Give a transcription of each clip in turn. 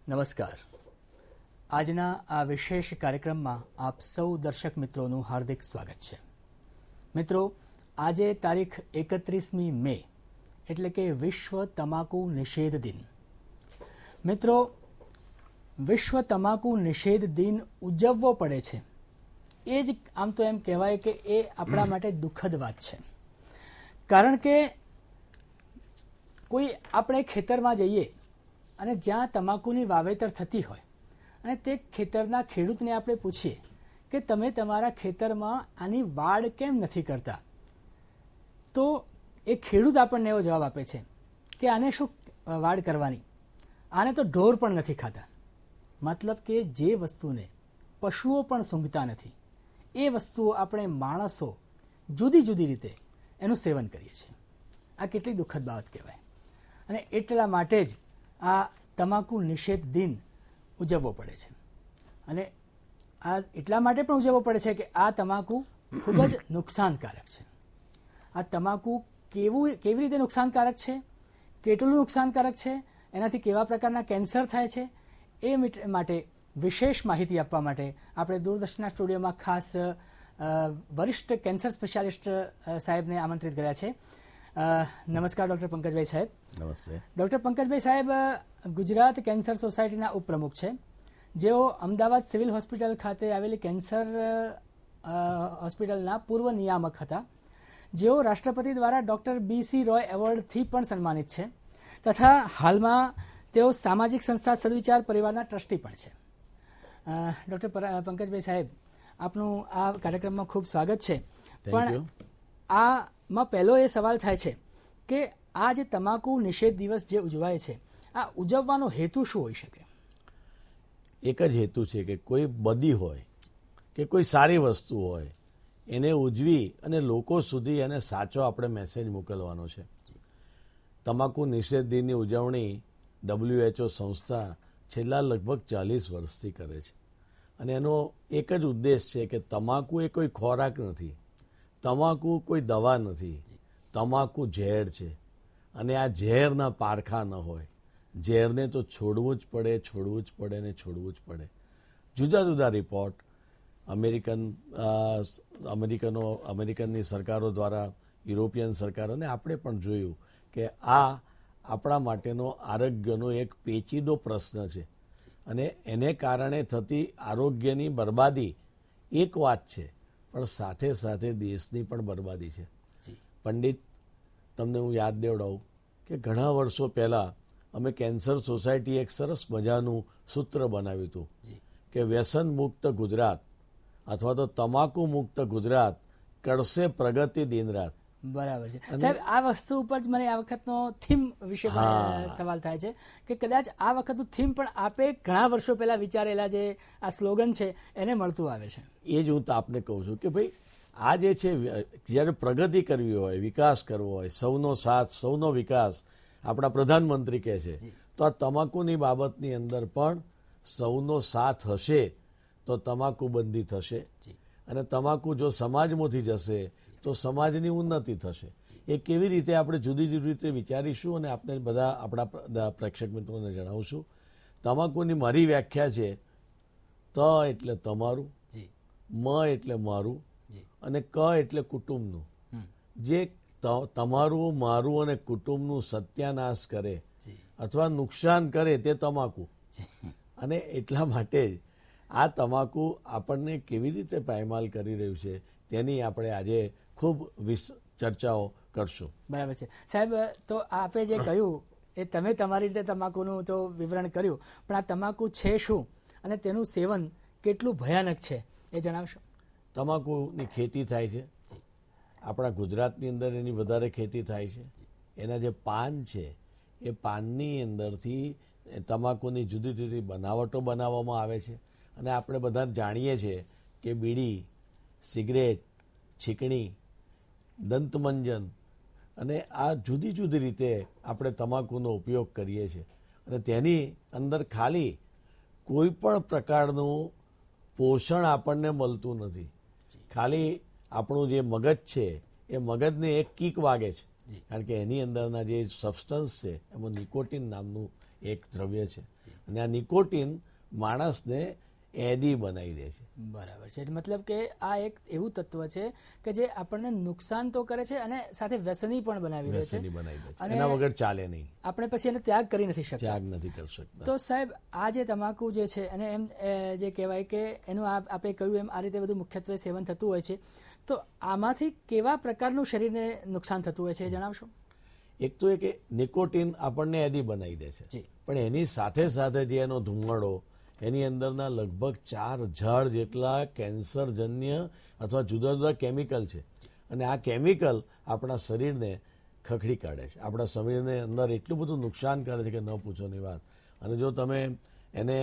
નમસ્કાર. આજના આ વિશેષ કાર્યક્રમમાં આપ સૌ દર્શક મિત્રોનું હાર્દિક સ્વાગત છે. મિત્રો, આજે તારીખ 31મી મે એટલે કે વિશ્વ તમાકુ નિષેધ દિન. મિત્રો, વિશ્વ તમાકુ નિષેધ દિન ઉજવવો પડે છે એ જ આમ તો એમ કહેવાય કે એ આપણા માટે દુઃખદ વાત છે. કારણ કે કોઈ આપણે ખેતરમાં જઈએ અને જ્યાં તમાકુની વાવેતર થતી હોય અને તે ખેતરના ખેડૂતને આપણે પૂછીએ કે તમે તમારા ખેતરમાં આની વાડ કેમ નથી કરતા, તો એ ખેડૂત આપણને એવો જવાબ આપે છે કે આને શું વાડ કરવાની, આને તો ઢોર પણ નથી ખાતા. મતલબ કે જે વસ્તુને પશુઓ પણ સૂંઘતા નથી એ વસ્તુઓ આપણે માણસો જુદી જુદી રીતે એનું સેવન કરીએ છીએ. આ કેટલી દુઃખદ બાબત કહેવાય. અને એટલા માટે જ આ તમાકુ નિષેધ દિન ઉજવવો પડે છે. અને આ એટલા માટે પણ ઉજવવો પડે છે કે આ તમાકુ ખૂબ જ નુકસાનકારક છે. આ તમાકુ કેવી રીતે નુકસાનકારક છે, કેટલું નુકસાનકારક છે, એનાથી કેવા પ્રકારના કેન્સર થાય છે, એ માટે વિશેષ માહિતી આપવા માટે આપણે દૂરદર્શનના સ્ટુડિયોમાં ખાસ વરિષ્ઠ કેન્સર સ્પેશિયાલિસ્ટ સાહેબને આમંત્રિત કર્યા છે. નમસ્કાર ડૉક્ટર પંકજભાઈ સાહેબ. નમસ્તે. ડૉક્ટર પંકજભાઈ સાહેબ ગુજરાત કેન્સર સોસાયટીના ઉપપ્રમુખ છે, જેઓ અમદાવાદ સિવિલ હોસ્પિટલ ખાતે આવેલી કેન્સર હોસ્પિટલના પૂર્વ નિયામક હતા, જેઓ રાષ્ટ્રપતિ દ્વારા ડૉક્ટર BC રોય એવોર્ડથી પણ સન્માનિત છે, તથા હાલમાં તેઓ સામાજિક સંસ્થા સદવિચાર પરિવારના ટ્રસ્ટી પણ છે. ડૉક્ટર પંકજભાઈ સાહેબ, આપનું આ કાર્યક્રમમાં ખૂબ સ્વાગત છે. પણ આમાં પહેલો એ સવાલ થાય છે કે આ જે તમાકુ નિષેધ દિવસ જે ઉજવાય છે, આ ઉજવવાનો હેતુ શું હોઈ શકે? એક જ હેતુ છે કે કોઈ બદી હોય કે કોઈ સારી વસ્તુ હોય એને ઉજવી અને લોકો સુધી એને સાચો આપણે મેસેજ મોકલવાનો છે. તમાકુ નિષેધ દિનની ઉજવણી WHO સંસ્થા છેલ્લા લગભગ 40 વર્ષથી કરે છે. અને એનો એક જ ઉદ્દેશ છે કે તમાકુ એ કોઈ ખોરાક નથી, તમાકુ કોઈ દવા નથી, તમાકુ ઝેર છે. અને આ ઝેરના પારખા ન હોય. ઝેરને તો છોડવું જ પડે, છોડવું જ પડે ને છોડવું જ પડે. જુદા જુદા રિપોર્ટ અમેરિકનની સરકારો દ્વારા, યુરોપિયન સરકારોને આપણે પણ જોયું કે આ આપણા માટેનો આરોગ્યનો એક પેચીદો પ્રશ્ન છે. અને એને કારણે થતી આરોગ્યની બરબાદી એક વાત છે, પણ સાથે સાથે દેશની પણ બરબાદી છે. પંડિત, તમને હું યાદ દેવડાવું કે ઘણા વર્ષો પહેલાં અમે કેન્સર સોસાયટી એક સરસ મજાનું સૂત્ર બનાવ્યું હતું કે વ્યસન મુક્ત ગુજરાત અથવા તો તમાકુ મુક્ત ગુજરાત કરશે પ્રગતિ દિન રાત. બરાબર છે સાહેબ. આ વસ્તુ ઉપર જ મને આ વખતનો થીમ વિશે સવાલ થાય છે કે કદાચ આ વખતનું થીમ પણ આપે ઘણા વર્ષો પહેલા વિચારેલા જે આ સ્લોગન છે એને મળતું આવે છે. એ જ હું તો આપને કહું છું કે ભાઈ આ જે છે, જ્યારે પ્રગતિ કરવી હોય, વિકાસ કરવો હોય, સૌનો સાથ સૌનો વિકાસ આપણા પ્રધાનમંત્રી કહે છે, તો આ તમાકુની બાબતની અંદર પણ સૌનો સાથ હશે તો તમાકુ બંધી થશે. અને તમાકુ જો સમાજમાંથી જશે તો સમાજની ઉન્નતિ થશે. એ કેવી રીતે આપણે જુદી જુદી રીતે વિચારીશું અને આપણે બધા આપણા પ્રેક્ષક મિત્રોને જણાવશું. તમાકુની મારી વ્યાખ્યા છે ત એટલે તમારું, મ એટલે મારું અને ક એટલે કુટુંબનું. જે તમારું, મારું અને કુટુંબનું સત્યાનાશ કરે અથવા નુકસાન કરે તે તમાકુ. અને એટલા માટે જ આ તમાકુ આપણને કેવી રીતે પાયમાલ કરી રહ્યું છે તેની આપણે આજે ખૂબ ચર્ચાઓ કરશું. બરાબર છે સાહેબ. તો આપે જે કહ્યું એ તમે તમારી રીતે તમાકુનું તો વિવરણ કર્યું, પણ આ તમાકુ છે શું અને તેનું સેવન કેટલું ભયાનક છે એ જણાવશો? તમાકુની ખેતી થાય છે આપણા ગુજરાતની અંદર, એની વધારે ખેતી થાય છે. એના જે પાન છે એ પાનની અંદરથી તમાકુની જુદી જુદી બનાવટો બનાવવામાં આવે છે. અને આપણે બધા જાણીએ છીએ કે બીડી, સિગરેટ, છીકણી, દંતમંજન અને આ જુદી જુદી રીતે આપણે તમાકુનો ઉપયોગ કરીએ છીએ. અને તેની અંદર ખાલી કોઈ પણ પ્રકારનું પોષણ આપણને મળતું નથી. ખાલી આપણું જે મગજ છે એ મગજને એક કીક વાગે છે કારણ કે એની અંદરના જે સબસ્ટન્સ છે એમાં નિકોટિન નામનું એક દ્રવ્ય છે અને આ નિકોટિન માણસને એડી બનાવી દે છે. બરાબર છે. મતલબ કે આ એક એવું તત્વ છે કે જે આપણને નુકસાન તો કરે છે અને સાથે વ્યસની પણ બનાવી દે છે. વ્યસની બનાવી દે છે. એના વગર ચાલે નહીં. આપણે પછી એનો ત્યાગ કરી નથી શકતા. ત્યાગ નથી કરી શકતા. તો સાહેબ આ જે તમાકુ જે છે અને એમ જે કહેવાય કે એનું આપણે કહ્યું એમ આ રીતે બધું મુખ્યત્વે સેવન થતું હોય છે, તો આમાંથી કેવા પ્રકારનું શરીરને નુકસાન થતું હોય છે એ જણાવશો? એક તો એ કે નિકોટિન આપણને એડી બનાવી દે છે, જી. પણ એની સાથે સાથે જે એનો ધુમાડો, એની અંદરના લગભગ 4000 જેટલા કેન્સરજન્ય અથવા જુદા જુદા કેમિકલ છે અને આ કેમિકલ આપણા શરીરને ખખડી કાઢે છે. આપણા શરીરને અંદર એટલું બધું નુકસાન કરે છે કે ન પૂછોની વાત. અને જો તમે એને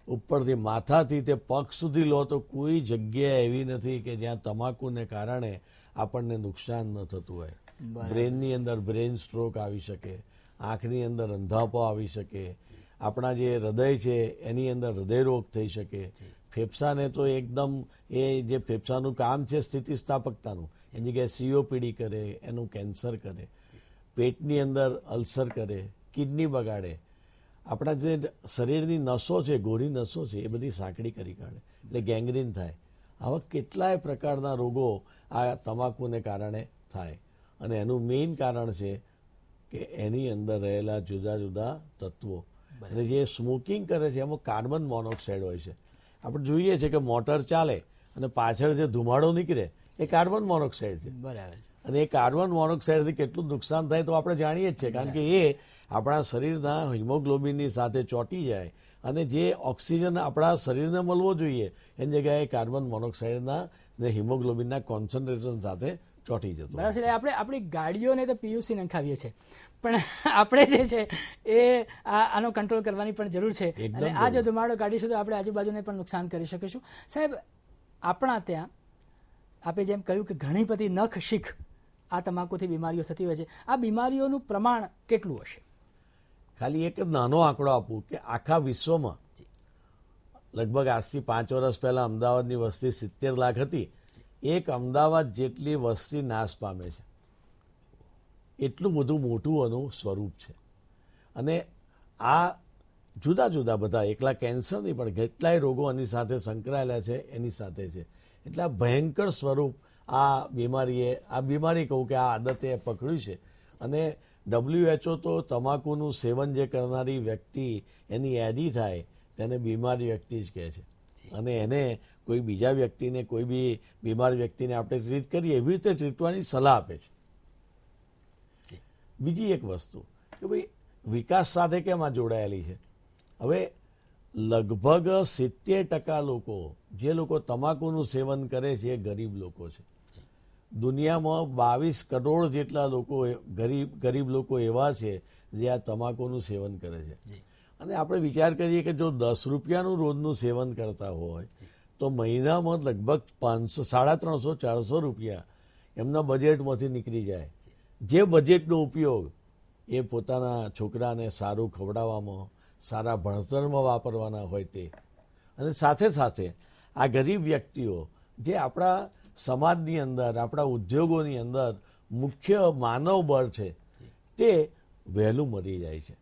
ઉપરથી માથાથી તે પગ સુધી લો તો કોઈ જગ્યા એવી નથી કે જ્યાં તમાકુને કારણે આપણને નુકસાન ન થતું હોય. બ્રેનની અંદર બ્રેન સ્ટ્રોક આવી શકે, આંખની અંદર અંધાપો આવી શકે, આપણા જે હૃદય છે એની અંદર હૃદયરોગ થઈ શકે, ફેફસાને તો એકદમ એ જે ફેફસાનું કામ છે સ્થિતિસ્થાપકતાનું, એની જગ્યાએ સીઓપીડી કરે, એનું કેન્સર કરે, પેટની અંદર અલ્સર કરે, કિડની બગાડે, આપણા જે શરીરની નસો છે, ગોળી નસો છે, એ બધી સાંકડી કરી કાઢે, એટલે ગેંગ્રીન થાય. આવા કેટલાય પ્રકારના રોગો આ તમાકુને કારણે થાય અને એનું મેઇન કારણ છે કે એની અંદર રહેલા જુદા જુદા તત્વો. અને જે સ્મોકિંગ કરે છે એમાં કાર્બન મોનોક્સાઇડ હોય છે. આપણે જોઈએ છે કે મોટર ચાલે અને પાછળ જે ધુમાડો નીકળે એ કાર્બન મોનોક્સાઇડ છે. બરાબર છે. અને એ કાર્બન મોનોક્સાઇડથી કેટલું નુકસાન થાય તો આપણે જાણીએ જ છીએ, કારણ કે એ આપણા શરીરના હિમોગ્લોબિનની સાથે ચોંટી જાય અને જે ઓક્સિજન આપણા શરીરને મળવો જોઈએ એની જગ્યાએ કાર્બન મોનોક્સાઇડના ને હિમોગ્લોબિનના કોન્સન્ટ્રેશન સાથે ચોંટી જતો. બરાબર છે. આપણે આપણી ગાડીઓને તો પીયુસી નખાવીએ છીએ, પણ આપણે જે છે એ આનો કંટ્રોલ કરવાની પણ જરૂર છે. અને આ જો ધુમાડો કાઢીશું તો આપણે આજુબાજુને પણ નુકસાન કરી શકીશું. સાહેબ, આપણા ત્યાં આપણે જેમ કહ્યું કે ઘણી બધી નખ શીખ આ તમાકુથી બીમારીઓ થતી હોય છે. આ બીમારીઓનું પ્રમાણ કેટલું હશે? ખાલી એક નાનો આંકડો આપું કે આખા વિશ્વમાં લગભગ આજથી 5 વર્ષ પહેલા અમદાવાદની વસ્તી 70 લાખ હતી. એક અમદાવાદ જેટલી વસ્તી નાશ પામે છે. એટલું બધું મોટું આનું સ્વરૂપ છે. અને આ જુદા જુદા બધા એકલા કેન્સર નહીં પણ કેટલાય રોગો આની સાથે સંકળાયેલા છે એની સાથે છે. એટલે આ ભયંકર સ્વરૂપ આ બીમારી કહું કે આ આદતે પકડ્યું છે. અને WHO તો તમાકુનું સેવન જે કરનારી વ્યક્તિ એની યાદી થાય તેને બીમાર વ્યક્તિ જ કહે છે. અને એને કોઈ બીજા વ્યક્તિને કોઈ બી બીમાર વ્યક્તિને આપણે ટ્રીટ કરીએ એવી રીતે ટ્રીટવાની સલાહ આપે છે. બીજી એક વસ્તુ કે ભાઈ વિકાસ સાથે કેમ આ જોડાયેલી છે? હવે લગભગ 70% લોકો જે લોકો તમાકુનું સેવન કરે છે એ ગરીબ લોકો છે. દુનિયામાં 22 કરોડ જેટલા લોકો ગરીબ લોકો એવા છે જે આ તમાકુનું સેવન કરે છે. અને આપણે વિચાર કરીએ કે જો 10 રૂપિયાનું રોજનું સેવન કરતા હોય તો મહિનામાં લગભગ 350-400 રૂપિયા એમના બજેટમાંથી નીકળી જાય. જે બજેટનો ઉપયોગ એ પોતાના છોકરાને સારું ખવડાવવામાં, સારા ભણતરમાં વાપરવાના હોય તે. અને સાથે સાથે આ ગરીબ વ્યક્તિઓ જે આપણા સમાજની અંદર, આપણા ઉદ્યોગોની અંદર મુખ્ય માનવ બળ છે, તે વહેલું મરી જાય છે.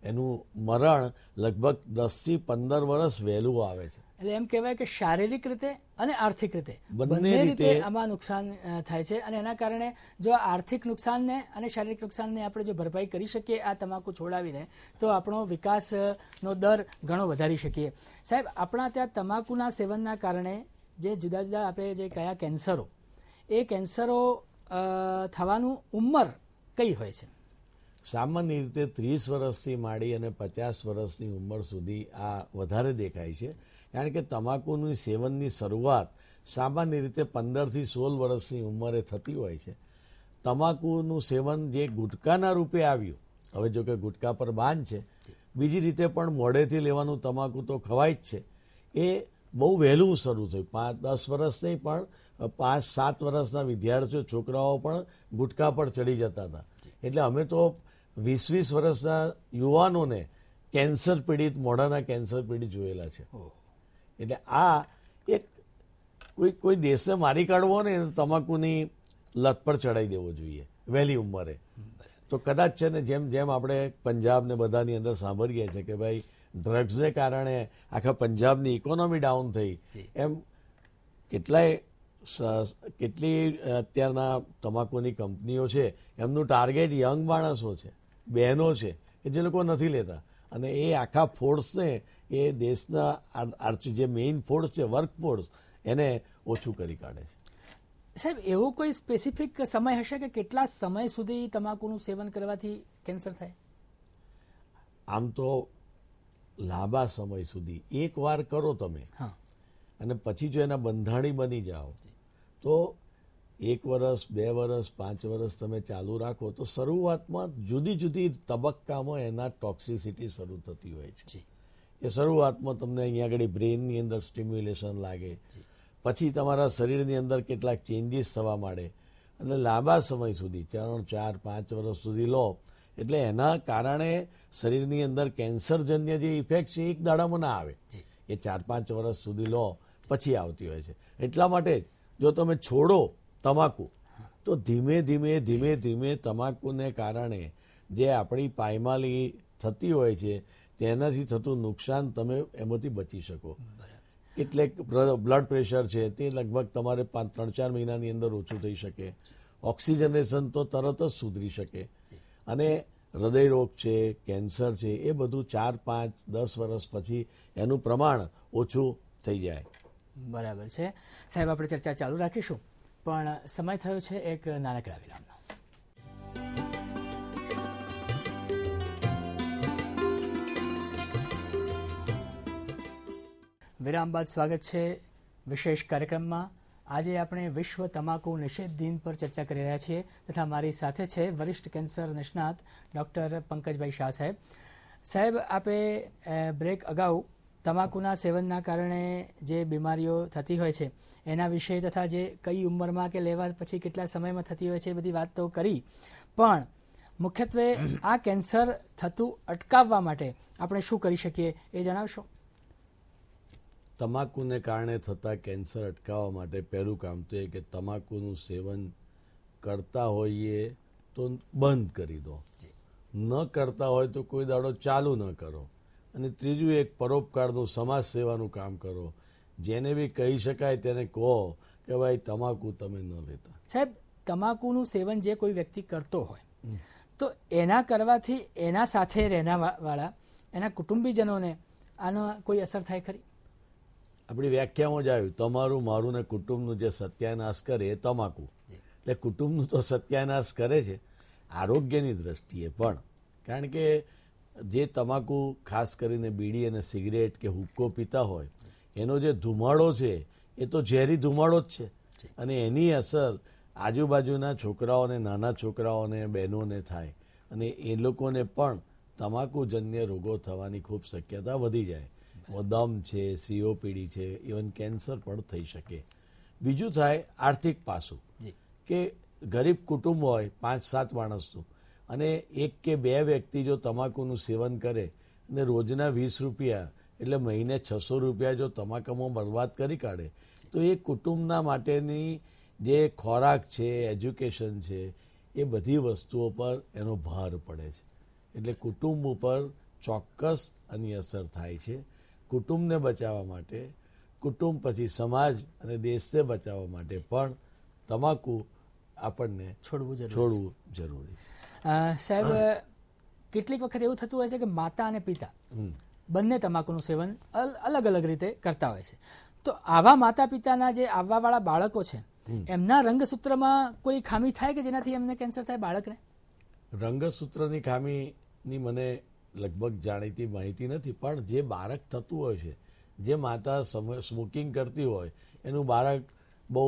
એનું મરણ લગભગ 10 થી 15 વર્ષ વહેલું આવે છે. એટલે એમ કહેવાય કે શારીરિક રીતે અને આર્થિક રીતે બંને રીતે આમાં નુકસાન થાય છે. અને એના કારણે જો આર્થિક નુકસાનને અને શારીરિક નુકસાનને આપણે જો ભરપાઈ કરી શકીએ આ તમાકુ છોડાવીને તો આપણો વિકાસનો દર ઘણો વધારી શકીએ. સાહેબ, આપણા ત્યાં તમાકુના સેવનના કારણે જે જુદા જુદા આપણે જે કયા કેન્સરો, એ કેન્સરો થવાનું ઉંમર કઈ હોય છે? સામાન્ય રીતે 30 વર્ષથી માંડી અને 50 વર્ષની ઉંમર સુધી આ વધારે દેખાય છે. કારણ કે તમાકુનું સેવનની શરૂઆત સામાન્ય રીતે 15 થી 16 વર્ષની ઉંમરે થતી હોય છે. તમાકુનું સેવન જે ગુટકાના રૂપે આવ્યું, હવે જો કે ગુટકા પર બાન છે, બીજી રીતે પણ મોઢેથી લેવાનું તમાકુ તો ખવાય જ છે, એ બહુ વહેલું શરૂ થયું. 5-10 વર્ષ નહીં પણ 5-7 વર્ષના વિદ્યાર્થીઓ, છોકરાઓ પણ ગુટકા પર ચડી જતા હતા. એટલે અમે તો 20-20 વર્ષના યુવાનોને કેન્સર પીડિત, મોઢાના કેન્સર પીડિત જોયેલા છે. એટલે આ એક કોઈ દેશને મારી કાઢવો ને તમાકુની લત પર ચડાવી દેવો જોઈએ. વહેલી ઉંમરે. તો કદાચ છે ને જેમ જેમ આપણે પંજાબ ને બધાની અંદર સાંભળીએ છીએ કે ભાઈ ડ્રગ્સને કારણે આખા પંજાબની ઇકોનોમી ડાઉન થઈ, એમ કેટલી અત્યારના તમાકુની કંપનીઓ છે એમનું ટાર્ગેટ યંગ માણસો છે, બહેનો છે કે જે લોકો નથી લેતા, અને એ આખા ફોર્સને એ દેશના જે મેઇન ફોર્સ છે વર્કફોર્સ એને ઓછું કરી કાઢે છે. સાહેબ, એવો કોઈ સ્પેસિફિક સમય હશે કે કેટલા સમય સુધી તમાકુનું સેવન કરવાથી કેન્સર થાય? આમ તો લાંબા સમય સુધી એક વાર કરો તમે અને પછી જો એના બંધાણી બની જાઓ તો 1 વર્ષ 2 વર્ષ 5 વર્ષ તમે ચાલુ રાખો તો શરૂઆતમાં જુદી જુદી તબક્કામાં એના ટોક્સિસિટી શરૂ થતી હોય છે. એ શરૂઆતમાં તમને અહીંયા આગળ બ્રેઇનની અંદર સ્ટિમ્યુલેશન લાગે, પછી તમારા શરીરની અંદર કેટલાક ચેન્જીસ થવા માંડે, અને લાંબા સમય સુધી 3, 4, 5 વર્ષ સુધી લો એટલે એના કારણે શરીરની અંદર કેન્સરજન્ય જે ઇફેક્ટ છે એક દાડામાં ના આવે, એ 4-5 વર્ષ સુધી લો પછી આવતી હોય છે. એટલા માટે જ જો તમે છોડો તમાકુ તો ધીમે ધીમે ધીમે ધીમે તમાકુને કારણે જે આપણી પાયમાલી થતી હોય છે તેનાથી થતું નુકસાન તમે એમાંથી બચી શકો. એટલે બ્લડ પ્રેશર છે તે લગભગ તમારે 3-4 મહિનાની અંદર ઓછું થઈ શકે, ઓક્સિજનેશન તો તરત જ સુધરી શકે, અને હૃદયરોગ છે, કેન્સર છે, એ બધું 4, 5, 10 વર્ષ પછી એનું પ્રમાણ ઓછું થઈ જાય. બરાબર છે સાહેબ, આપણે ચર્ચા ચાલુ રાખીશું, પણ સમય થયો છે એક નાનકડા વિરામનો. વિરામ બાદ સ્વાગત છે વિશેષ કાર્યક્રમમાં. આજે આપણે વિશ્વ તમાકુ નિષેધ દિન પર ચર્ચા કરી રહ્યા છીએ તથા મારી સાથે છે વરિષ્ઠ કેન્સર નિષ્ણાત ડૉક્ટર પંકજભાઈ શાહ સાહેબ. સાહેબ, આપે બ્રેક અગાઉ તમાકુના સેવનના કારણે જે બીમારીઓ થતી હોય છે એના વિશે તથા જે કઈ ઉંમરમાં કે લેવા પછી કેટલા સમયમાં થતી હોય છે એ બધી વાત તો કરી, પણ મુખ્યત્વે આ કેન્સર થતું અટકાવવા માટે આપણે શું કરી શકીએ એ જણાવશો? તમાકુને કારણે થતા કેન્સર અટકાવવા માટે પહેલું કામ તો એ કે તમાકુનું સેવન કરતા હોઈએ તો બંધ કરી દો, ન કરતા હોય તો કોઈ દાડો ચાલુ ન કરો, અને ત્રીજું એક પરોપકારનું સમાજ સેવાનું કામ કરો. જેને બી કહી શકાય તેને કહો કે ભાઈ તમાકુ તમે ન લેતા. સાહેબ, તમાકુનું સેવન જે કોઈ વ્યક્તિ કરતો હોય તો એના કરવાથી એના સાથે રહેનાવાળા એના કુટુંબીજનોને આનો કોઈ અસર થાય ખરી? આપણી વ્યાખ્યામાં જ આવ્યું, તમારું મારું ને કુટુંબનું જે સત્યાનાશ કરે એ તમાકુ. એટલે કુટુંબનું તો સત્યાનાશ કરે છે આરોગ્યની દ્રષ્ટિએ પણ, કારણ કે જે તમાકુ ખાસ કરીને બીડી અને સિગરેટ કે હુક્કો પીતા હોય એનો જે ધુમાડો છે એ તો ઝેરી ધુમાડો જ છે, અને એની અસર આજુબાજુના છોકરાઓને, નાના છોકરાઓને, બહેનોને થાય, અને એ લોકોને પણ તમાકુજન્ય રોગો થવાની ખૂબ શક્યતા વધી જાય. દમ છે, COPD છે, ઇવન કેન્સર પણ થઈ શકે. બીજું થાય આર્થિક પાસું, કે ગરીબ કુટુંબ હોય 5-7 માણસનું, અને 1 કે 2 વ્યક્તિ જો તમાકુનું સેવન કરે અને રોજના 20 રૂપિયા એટલે મહિને 600 રૂપિયા જો તમાકુમાં બરબાદ કરી કાઢે તો એ કુટુંબના માટેની જે ખોરાક છે, એજ્યુકેશન છે, એ બધી વસ્તુઓ પર એનો ભાર પડે છે. એટલે કુટુંબ ઉપર ચોક્કસ આની અસર થાય છે. કુટુંબને બચાવવા માટે, કુટુંબ પછી સમાજ અને દેશને બચાવવા માટે પણ તમાકુ આપણને છોડવું જરૂરી. સાહેબ, કેટલીક વખત એવું થતું હોય છે કે માતા અને પિતા બંને તમાકુનું સેવન અલગ અલગ રીતે કરતા હોય છે, તો આવા માતા પિતાના જે આવવાવાળા બાળકો છે એમના રંગસૂત્રમાં કોઈ ખામી થાય કે જેનાથી એમને કેન્સર થાય બાળકને? રંગસૂત્રની ખામીની મને લગભગ જાણીતી માહિતી નથી, પણ જે બાળક થતું હોય છે, જે માતા સ્મોકિંગ કરતી હોય એનું બાળક બહુ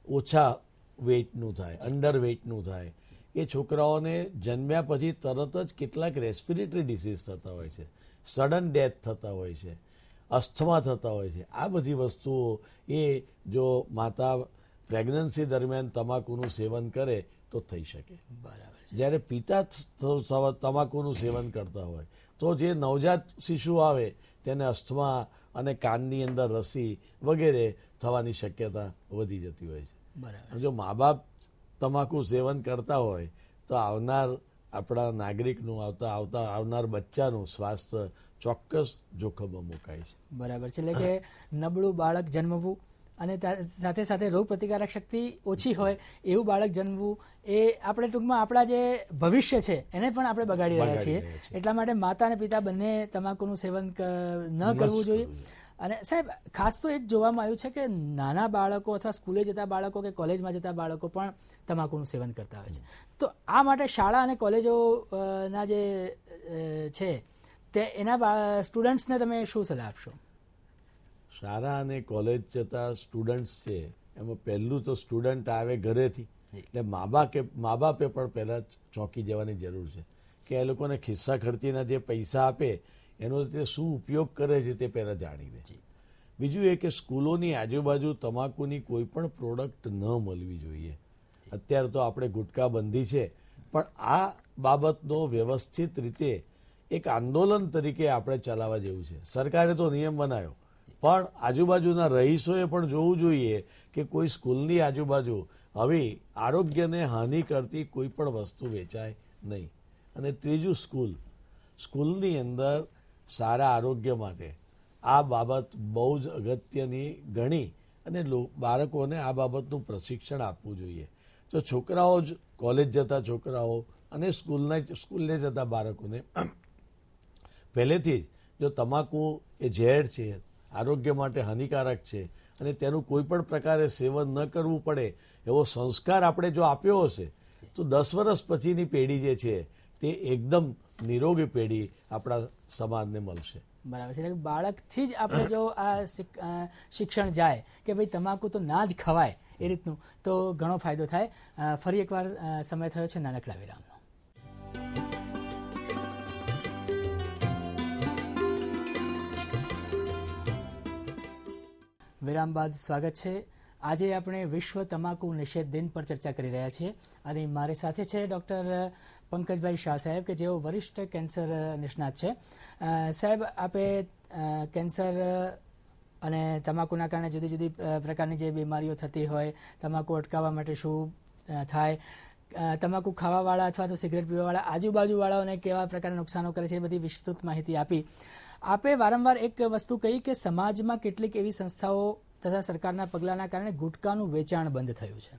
ઓછા વેઇટનું થાય, અંડર વેઇટનું થાય, એ છોકરાઓને જન્મ્યા પછી તરત જ કેટલાક રેસ્પિરેટરી ડિસીઝ થતા હોય છે, સડન ડેથ થતા હોય છે, અસ્થમા થતા હોય છે. આ બધી વસ્તુઓ એ જો માતા પ્રેગ્નન્સી દરમિયાન તમાકુનું સેવન કરે તો થઈ શકે. બરાબર. જ્યારે પિતા તમાકુનું સેવન કરતા હોય તો જે નવજાત શિશુ આવે તેને અસ્થમા અને કાનની અંદર રસી વગેરે થવાની શક્યતા વધી જતી હોય છે. બરાબર. જો મા બાપ તમાકુ સેવન કરતા હોય તો આવનાર આપણા નાગરિકનું આવનાર બચ્ચાનું સ્વાસ્થ્ય ચોક્કસ જોખમમાં મુકાય છે. બરાબર છે. એટલે કે નબળું બાળક જન્મવું અને સાથે સાથે રોગ પ્રતિકારક શક્તિ ઓછી હોય એવું બાળક જન્મવું એ આપણે ટૂંકમાં આપણા જે ભવિષ્ય છે એને પણ આપણે બગાડી રહ્યા છીએ. એટલા માટે માતા અને પિતા બંને તમાકુનું સેવન ન કરવું જોઈએ. અને સાહેબ ખાસ તો એક જોવામાં આવ્યું છે કે નાના બાળકો અથવા સ્કૂલે જતા બાળકો કે કોલેજમાં જતા બાળકો પણ તમાકુનું સેવન કરતા હોય છે. તો આ માટે શાળા અને કોલેજોના જે છે તે એના સ્ટુડન્ટ્સને તમે શું સલાહ આપશો? શાળા અને કોલેજ જતા સ્ટુડન્ટ્સ છે એમાં પહેલું તો સ્ટુડન્ટ આવે ઘરેથી, એટલે મા બાપે પણ પહેલાં ચોંકી જવાની જરૂર છે કે એ લોકોને ખિસ્સા ખર્ચીના જે પૈસા આપે એનો તે શું ઉપયોગ કરે છે તે પહેલાં જાણી લે. બીજું એ કે સ્કૂલોની આજુબાજુ તમાકુની કોઈ પણ પ્રોડક્ટ ન મળવી જોઈએ. અત્યારે તો આપણે ગુટખા બંધી છે, પણ આ બાબતનો વ્યવસ્થિત રીતે એક આંદોલન તરીકે આપણે ચલાવવા જેવું છે. સરકારે તો નિયમ બનાવ્યો, પણ આજુબાજુના રહીશોએ પણ જોવું જોઈએ કે કોઈ સ્કૂલની આજુબાજુ હવે આરોગ્યને હાનિ કરતી કોઈ પણ વસ્તુ વેચાય નહીં. અને ત્રીજું સ્કૂલની અંદર સારા આરોગ્ય માટે આ બાબત બહુ જ અગત્યની ગણી અને બાળકોને આ બાબતનું પ્રશિક્ષણ આપવું જોઈએ. જો છોકરાઓ જ કોલેજ જતા છોકરાઓ અને સ્કૂલને જતા બાળકોને પહેલેથી જ જો તમાકુ એ ઝેર છે, આરોગ્ય માટે હાનિકારક છે અને તેનું કોઈ પણ પ્રકારે સેવન ન કરવું પડે એવો સંસ્કાર આપણે જો આપ્યો હશે તો 10 વર્ષ પછીની પેઢી જે છે તે એકદમ નિરોગી પેઢી આપણા સમાજને મળશે. બરાબર છે. એટલે બાળકથી જ આપણે જો આ શિક્ષણ જાય કે ભાઈ તમાકુ તો ના જ ખવાય એ રીતનું, તો ઘણો ફાયદો થાય. ફરી એકવાર સમય થયો છે નાનકડા વિરામનો. વિરામ બાદ સ્વાગત છે. આજે આપણે વિશ્વ તમાકુ નિષેધ દિન પર ચર્ચા કરી રહ્યા છીએ અને મારી સાથે છે ડૉક્ટર પંકજભાઈ શાહ સાહેબ કે જેઓ વરિષ્ઠ કેન્સર નિષ્ણાત છે. સાહેબ, આપે કેન્સર અને તમાકુના કારણે જુદી જુદી પ્રકારની જે બીમારીઓ થતી હોય, તમાકુ અટકાવવા માટે શું થાય, તમાકુ ખાવાવાળા અથવા તો સિગરેટ પીવાવાળા આજુબાજુવાળાઓને કેવા પ્રકારના નુકસાનો કરે છે, એ બધી વિસ્તૃત માહિતી આપી. આપે વારંવાર એક વસ્તુ કહી કે સમાજમાં કેટલીક એવી સંસ્થાઓ તથા સરકારના પગલાંના કારણે ગુટખાનું વેચાણ બંધ થયું છે.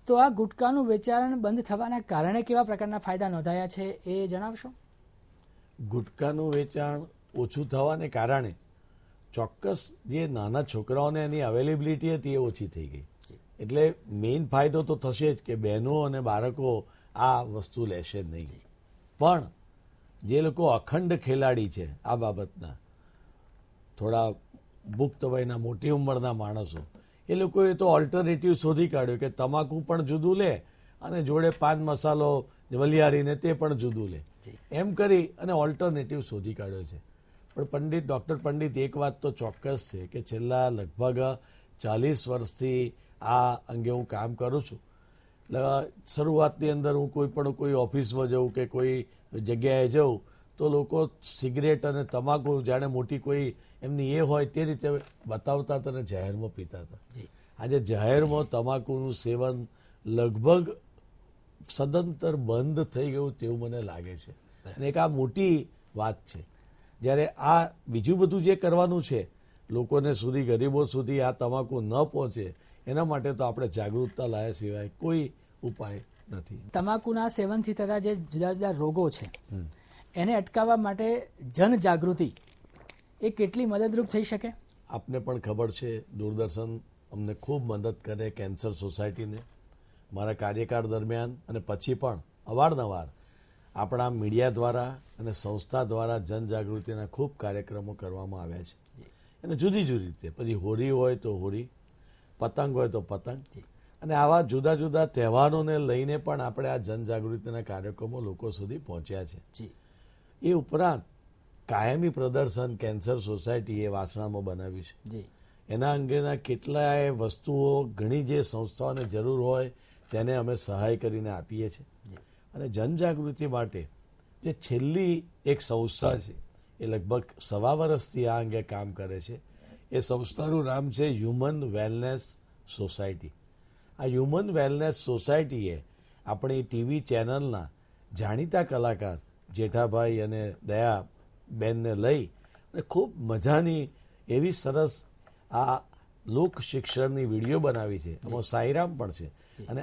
તો આ ગુટખાનું વેચાણ બંધ થવાના કારણે કેવા પ્રકારના ફાયદા નોંધાયા છે એ જણાવશો? ગુટખાનું વેચાણ ઓછું થવાને કારણે ચોક્કસ જે નાના છોકરાઓને એની અવેલેબિલિટી હતી એ ઓછી થઈ ગઈ. એટલે મેઇન ફાયદો તો થશે જ કે બહેનો અને બાળકો આ વસ્તુ લેશે જ નહીં. પણ જે લોકો અખંડ ખેલાડી છે આ બાબતના, થોડા પુખ્ત વયના મોટી ઉંમરના માણસો, એ લોકોએ તો ઓલ્ટરનેટિવ શોધી કાઢ્યો કે તમાકુ પણ જુદું લે અને જોડે પાન મસાલો વલિયારીને તે પણ જુદું લે. એમ કરી અને ઓલ્ટરનેટિવ શોધી કાઢ્યો છે. પણ ડૉક્ટર પંડિત એક વાત તો ચોક્કસ છે કે છેલ્લા લગભગ 40 વર્ષથી આ અંગે હું કામ કરું છું. શરૂઆતની અંદર હું કોઈ ઓફિસમાં જઉં કે કોઈ જગ્યાએ જઉં તો લોકો સિગરેટ અને તમાકુ જાણે મોટી કોઈ એમની એ હોય તે રીતે બતાવતા હતા અને જાહેરમાં પીતા હતા. આજે જાહેરમાં તમાકુનું સેવન લગભગ સદંતર બંધ થઈ ગયું તેવું મને લાગે છે. અને એક આ મોટી વાત છે. જ્યારે આ બીજું બધું જે કરવાનું છે લોકોને સુધી, ગરીબો સુધી આ તમાકુ ન પહોંચે એના માટે તો આપણે જાગૃતતા લાવ્યા સિવાય કોઈ ઉપાય નથી. તમાકુના સેવનથી થતા જે જુદા જુદા રોગો છે એને અટકાવવા માટે જનજાગૃતિ એ કેટલી મદદરૂપ થઈ શકે? આપને પણ ખબર છે, દૂરદર્શન અમને ખૂબ મદદ કરે, કેન્સર સોસાયટીને. મારા કાર્યકાળ દરમિયાન અને પછી પણ અવારનવાર આપણા મીડિયા દ્વારા અને સંસ્થા દ્વારા જનજાગૃતિના ખૂબ કાર્યક્રમો કરવામાં આવ્યા છે. અને જુદી જુદી રીતે, પછી હોળી હોય તો હોળી, પતંગ હોય તો પતંગ, અને આવા જુદા જુદા તહેવારોને લઈને પણ આપણે આ જનજાગૃતિના કાર્યક્રમો લોકો સુધી પહોંચ્યા છે. એ ઉપરાંત કાયમી પ્રદર્શન કેન્સર સોસાયટીએ વાસણામાં બનાવ્યું છે. એના અંગેના કેટલાય વસ્તુઓ ઘણી જે સંસ્થાઓને જરૂર હોય તેને અમે સહાય કરીને આપીએ છીએ. અને જનજાગૃતિ માટે જે છેલ્લી એક સંસ્થા છે એ લગભગ 1.25 વર્ષથી આ અંગે કામ કરે છે. એ સંસ્થાનું નામ છે હ્યુમન વેલનેસ સોસાયટી. આ હ્યુમન વેલનેસ સોસાયટીએ આપણી ટીવી ચેનલના જાણીતા કલાકાર જેઠાભાઈ અને દયાબેનને લઈ અને ખૂબ મજાની એવી સરસ આ લોક શિક્ષણની વિડીયો બનાવી છે. એમાં સાઈરામ પણ છે. અને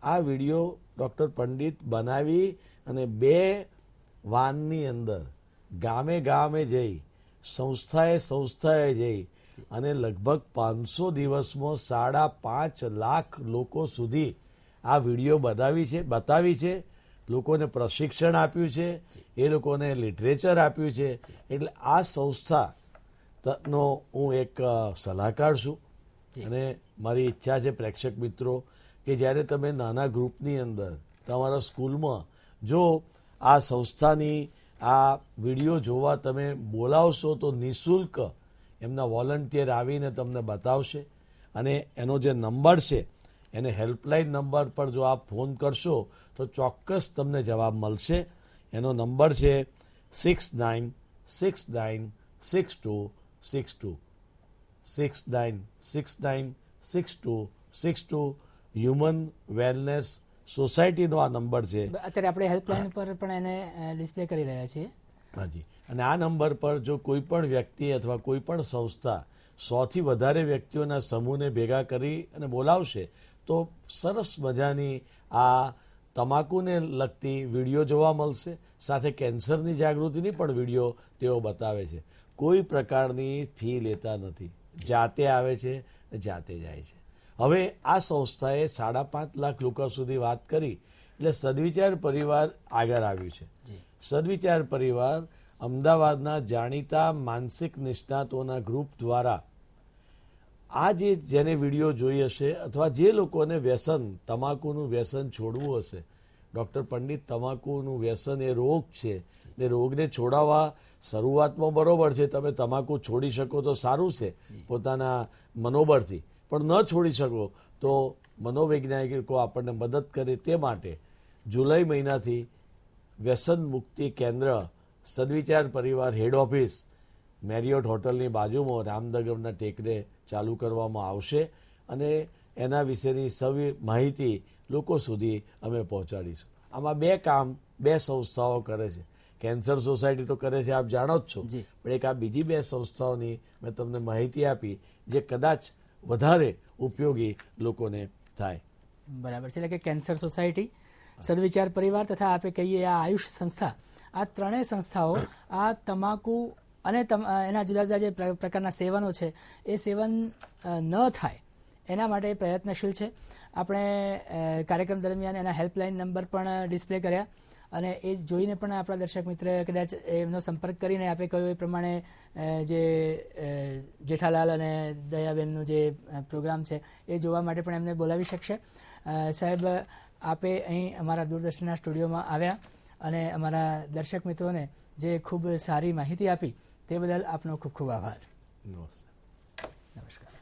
આ વિડીયો ડૉક્ટર પંડિત બનાવી અને 2 વાનની અંદર ગામે ગામે જઈ સંસ્થાએ જઈ અને લગભગ 500 દિવસમાં 5.5 લાખ લોકો સુધી આ વિડીયો બતાવી છે. લોકોને પ્રશિક્ષણ આપ્યું છે, એ લોકોને લિટરેચર આપ્યું છે. એટલે આ સંસ્થાનો હું એક સલાહકાર છું. અને મારી ઈચ્છા છે પ્રેક્ષક મિત્રો કે જ્યારે તમે નાના ગ્રુપની અંદર તમારા સ્કૂલમાં જો આ સંસ્થાની આ વિડીયો જોવા તમે બોલાવશો તો નિઃશુલ્ક એમના વોલન્ટિયર આવીને તમને બતાવશે. અને એનો જે નંબર છે એને હેલ્પલાઇન નંબર પર જો આપ ફોન કરશો તો ચોક્કસ તમને જવાબ મળશે. એનો નંબર છે 69696262 69696262. હ્યુમન વેલનેસ સોસાયટીનો આ નંબર છે. અત્યારે આપણે હેલ્પલાઇન પર પણ એને ડિસ્પ્લે કરી રહ્યા છીએ. હાજી. અને આ નંબર પર જો કોઈ પણ વ્યક્તિ અથવા કોઈ પણ સંસ્થા 100 થી વધારે વ્યક્તિઓના સમૂહને ભેગા કરી અને બોલાવશે તો સરસ મજાની આ તમાકુને લગતી વિડીયો જોવા મળશે. સાથે કેન્સરની જાગૃતિની પણ વિડીયો તેઓ બતાવે છે. કોઈ પ્રકારની ફી લેતા નથી. જાતે આવે છે, જાતે જાય છે. હવે આ સંસ્થાએ 5.5 લાખ લોકો સુધી વાત કરી એટલે સદવિચાર પરિવાર આગળ આવ્યું છે. સદવિચાર પરિવાર અમદાવાદના જાણીતા માનસિક નિષ્ણાતોના ગ્રુપ દ્વારા આ જેને વિડીયો જોઈ હશે અથવા જે લોકોને વ્યસન તમાકુનું વ્યસન છોડવું હશે, ડૉક્ટર પંડિત તમાકુનું વ્યસન એ રોગ છે ને રોગને છોડાવવા શરૂઆતમાં બરોબર છે, તમે તમાકુ છોડી શકો તો સારું છે પોતાના મનોબળથી, પણ ન છોડી શકો તો મનોવૈજ્ઞાનિકો આપણને મદદ કરે તે માટે જુલાઈ મહિનાથી વ્યસન મુક્તિ કેન્દ્ર સદવિચાર પરિવાર હેડ ઓફિસ મેરિયોટ હોટલની બાજુમાં રામનગરના ટેકરે ચાલુ કરવામાં આવશે. અને એના વિશેની સવી માહિતી લોકો સુધી અમે પહોંચાડીશું. આમાં 2 કામ 2 સંસ્થાઓ કરે છે. કેન્સર સોસાયટી તો કરે છે, આપ જાણો જ છો, પણ એક આ બીજી 2 સંસ્થાઓની મેં તમને માહિતી આપી જે કદાચ વધારે ઉપયોગી લોકોને થાય. બરાબર છે. એટલે કે કેન્સર સોસાયટી, સદવિચાર પરિવાર તથા આપે કહીએ આ આયુષ સંસ્થા, આ ત્રણેય સંસ્થાઓ આ તમાકુ અને એના જુદા જુદા જે પ્રકારના સેવનો છે એ સેવન ન થાય એના માટે પ્રયત્નશીલ છે. આપણે કાર્યક્રમ દરમિયાન એના હેલ્પલાઇન નંબર પણ ડિસ્પ્લે કર્યા અને એ જોઈને પણ આપણા દર્શક મિત્ર કદાચ એમનો સંપર્ક કરીને આપે કહ્યું એ પ્રમાણે જે જેઠાલાલ અને દયાબેનનું જે પ્રોગ્રામ છે એ જોવા માટે પણ એમને બોલાવી શકશે. સાહેબ, આપે અહીં અમારા દૂરદર્શનના સ્ટુડિયોમાં આવ્યા અને અમારા દર્શક મિત્રોને જે ખૂબ સારી માહિતી આપી તે બદલ આપનો ખૂબ ખૂબ આભાર. નમસ્કાર. નમસ્કાર.